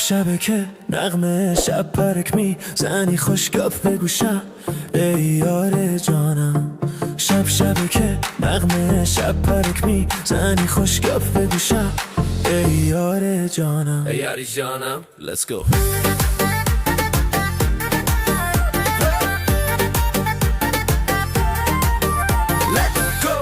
شب که نغمه شب پرک می زنی خوشگاف به گوشم ای یار جانم. شب که نغمه شب پرک می زنی خوشگاف به گوشم ای یار جانم. ای یاری جانم let's go.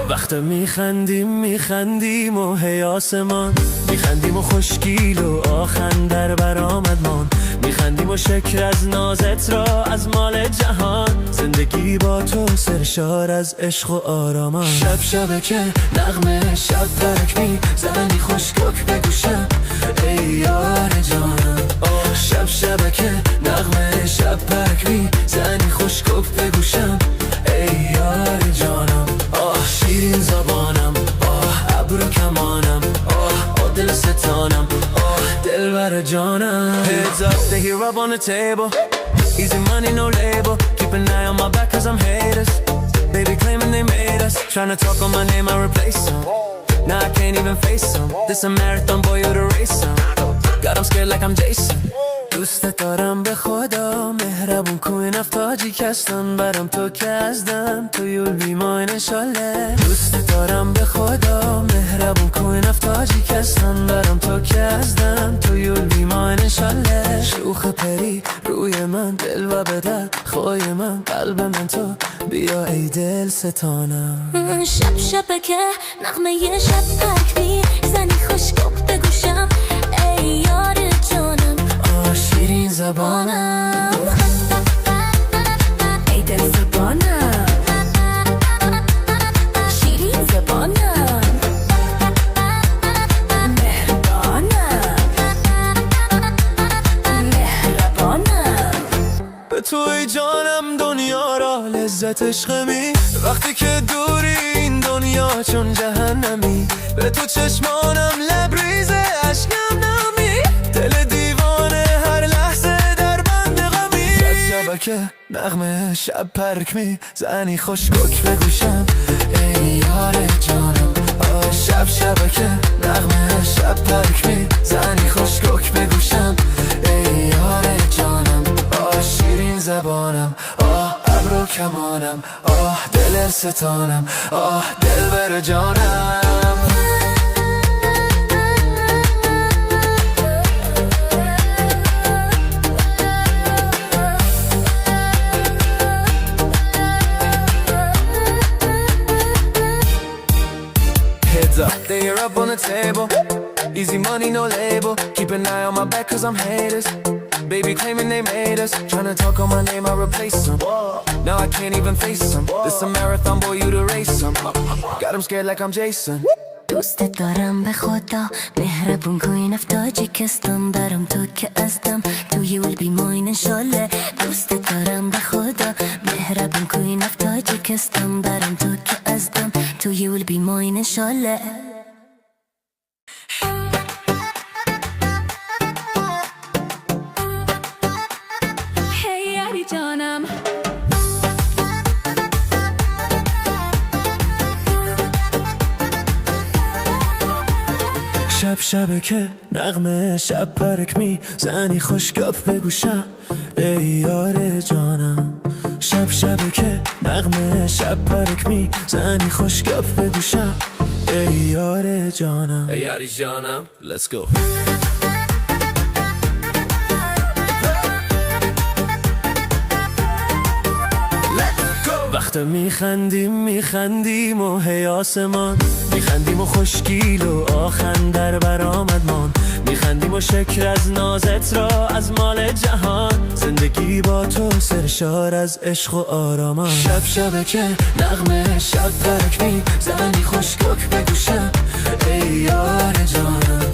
وقت میخندیم و هی آسمان میخندیم و خوشگیل و آخن در برآمد مان میخندیم و شکر از نازت را از مال جهان زندگی با تو سرشار از عشق و آرامان. شب که نغمه شب پرک می زنی خوشگاک به گوشم ای یار جانم. شب که نغمه شب پرک می زنی خوشگاک به گوشم ای یار جانم. شیرین زبانم ابرو کمانم دل ستانم دلبر جانم. Heads up, they hear up on the table. Easy money, no label. Keep an eye on my back cause I'm haters. Baby claiming they made us. Tryna talk on my name, I replace them. Now I can't even face them. This a marathon, boy, you're the race. God, I'm scared like I'm Jason. دوست دارم به خدا مهربون کن افتاجی کستن برام تو که ازدم تو you'll be mine انشالله. دوست دارم به خدا مهربون کن افتاجی کستن برام تو که ازدم تو you'll be mine انشالله. شوخ پری روی من دل و بدل خوی من قلب من تو بیا ای دل ستانم. شب که نغمه یه شب پرک می زنی خوشگاف به گوشم ای یار جانم. شیرین زبانم ای دل زبانم شیرین زبانم مهربانم به تو ای جانم دنیا را لذت عشقمی وقتی که دوری این دنیا چون جهنمی به تو چشمانم لبریز اشکم نمی دل دیوانه هر لحظه در بند غمی. شب که نغمه شب پرک می زنی خوشگاک به گوشم ای یار جانم. شب که نغمه شب پرک می زنی خوشگاک به گوشم ای یار جانم. شیرین زبانم ابرو کمانم دل ستانم دلبر جانم. Heads up, they hear up on the table. Easy money, no label. Keep an eye on my back cause I'm haters. Baby claiming they made us. Tryna talk on my name, I replace them. Now I can't even face them. This a marathon, boy, you the race them. Got them scared like I'm Jason. دوست دارم به خدا مهربون کن افتاجی کستم برام تو که ازدم تو you'll be mine انشالله. دوست دارم به خدا مهربون کن افتاجی کستم برام تو که ازدم تو you'll be mine انشالله. هی یاری جانم شب که نغمه شب پرک می زنی خوشگاف به گوشم ای یار جانم. شب که نغمه شب پرک می زنی خوشگاف به گوشم ای یار جانم. ای یاری جانم let's go. وقت میخندیم و هی آسمان میخندیم و خوشگیل و آخن در برآمد مان میخندیم و شکر از نازت را از مال جهان زندگی با تو سرشار از عشق و آرامان. شب که نغمه شب پرک می زنی خوشگاک به گوشم ای یار جانم.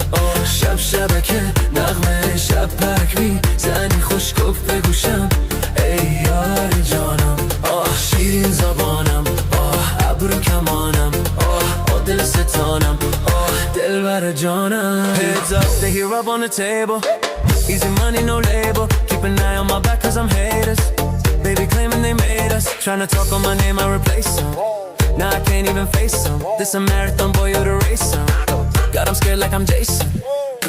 شب که نغمه شب پرک می زنی خوشگاک به گوشم ای یار جانم. شیرین زبانم ابرو کمانم دل ستانم دلبر جانم. Heads up, they hear up on the table. Easy money, no label. Keep an eye on my back cause I'm haters. Baby claiming they made us. Tryna talk on my name, I replace them. Now I can't even face them. This a marathon, boy, you're the race. God, I'm scared like I'm Jason.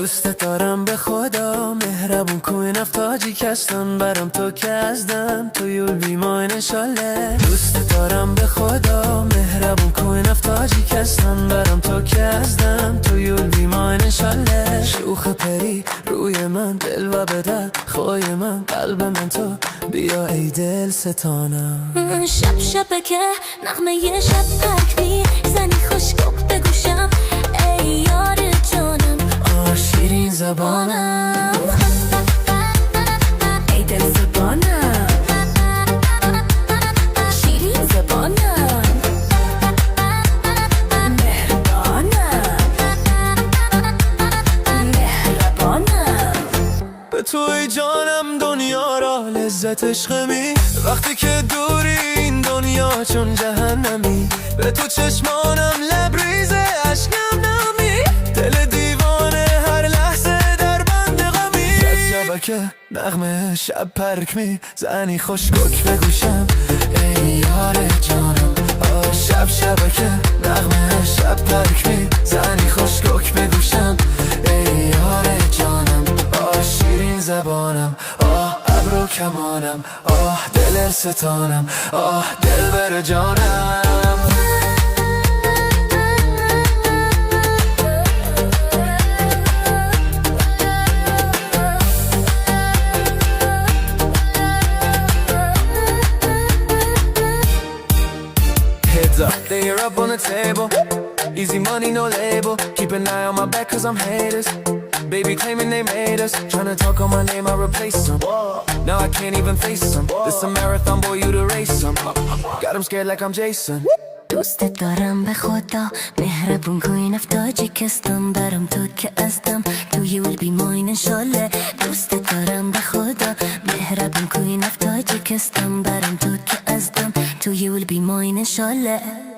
دوست دارم به خدا مهربون کوی نفتاجی کستن برام تو که ازدم تو یول بیماین انشالله دوست دارم به خدا مهربون کوی نفتاجی کستن برام تو که ازدم تو یول بیماین انشالله شوخ پری روی من دل و بدل خوی من قلب من تو بیا ای دل ستانم شب شبه که نغمه یه شب پرک زنی خوشگو بگوشم ای یار جانم شیرین زبانم ای دل زبانم شیرین زبانم مهربانم مهربانم به توی جانم دنیا را لذت عشقمی وقتی که دوری این دنیا چون جهنمی به تو چشمانم لبریز عشقم نمی دل دیوانه هر لحظه در بند غمی که نغمه شب پرک می زنی خوشگوک بگوشم ای یار جانم شب که نغمه شب پرک می زنی خوشگوک بگوشم ای یار جانم شیرین زبانم ابرو کمانم دل ستانم دل بر جانم Heads up, they are up on the table. Easy money, no label. Keep an eye on my back cause I'm haters. Baby claiming they made us. Tryna talk on my name, I replace them. Now I can't even face them. This a marathon, boy, you to race them. Got them scared like I'm Jason. دوست دارم به خدا مهربون کوی نفتاجی کستم برام تو که ازدم تو you will be mine انشالله دوست دارم به خدا مهربون کوی نفتاجی کستم برام تو که ازدم تو you will be mine انشالله